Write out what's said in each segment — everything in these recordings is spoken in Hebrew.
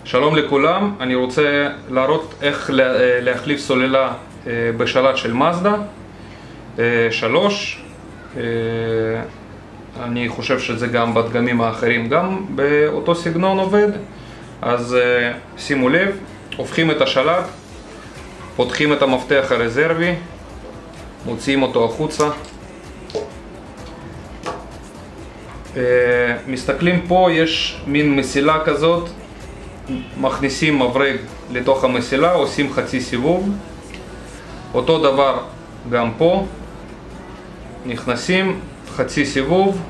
שלום לכולם, אני רוצה להראות איך להחליף סוללה בשלט של מזדה 3. אני חושב שזה גם בדגמים האחרים גם באותו סגנון עובד. אז שימו לב, הופכים את השלט, פותחים את המפתח הרזרבי, מוציאים אותו החוצה, מסתכלים פה, יש מין מסילה כזאת, מכניסים מברג לתוך המסילה, עושים חצי סיבוב. אותו דבר גם פה, נכנסים חצי סיבוב,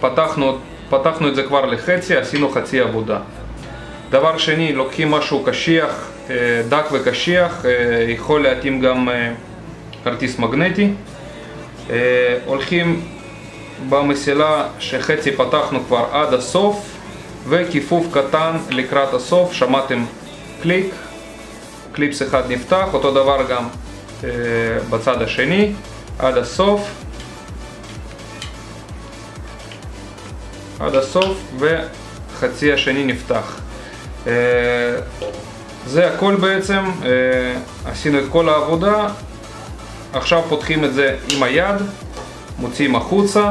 פתחנו את זה כבר לחצי, עשינו חצי עבודה. דבר שני, לוקחים משהו קשיח, דק וקשיח, יכול להתאים גם כרטיס מגנטי, הולכים במסילה שחצי פתחנו כבר עד הסוף, וכיפוף קטן לקראת הסוף. שמעתם קליק, קליפס אחד נפתח, אותו דבר גם בצד השני, עד הסוף, וחצי השני נפתח. זה הכל בעצם, עשינו את כל העבודה. עכשיו פותחים את זה עם היד, מוציאים החוצה.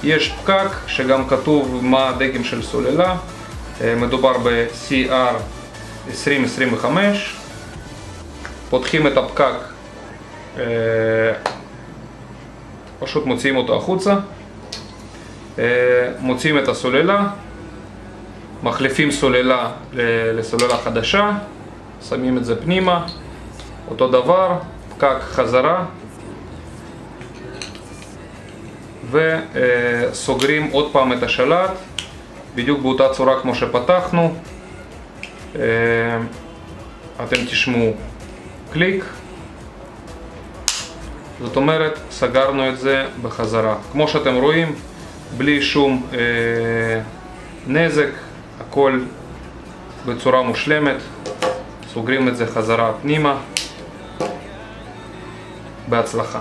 יש פקק שגם כתוב מה הדגם של סוללה, מדובר ב-CR 2025. פותחים את הפקק, פשוט מוציאים אותו החוצה, מוציאים את הסוללה, מחליפים סוללה לסוללה חדשה, שמים את זה פנימה, אותו דבר, פקק חזרה, וסוגרים עוד פעם את השלט בדיוק באותה צורה כמו שפתחנו. אתם תשמעו קליק, זאת אומרת סגרנו את זה בחזרה, כמו שאתם רואים, בלי שום נזק, הכל בצורה מושלמת. סוגרים את זה חזרה פנימה. בהצלחה.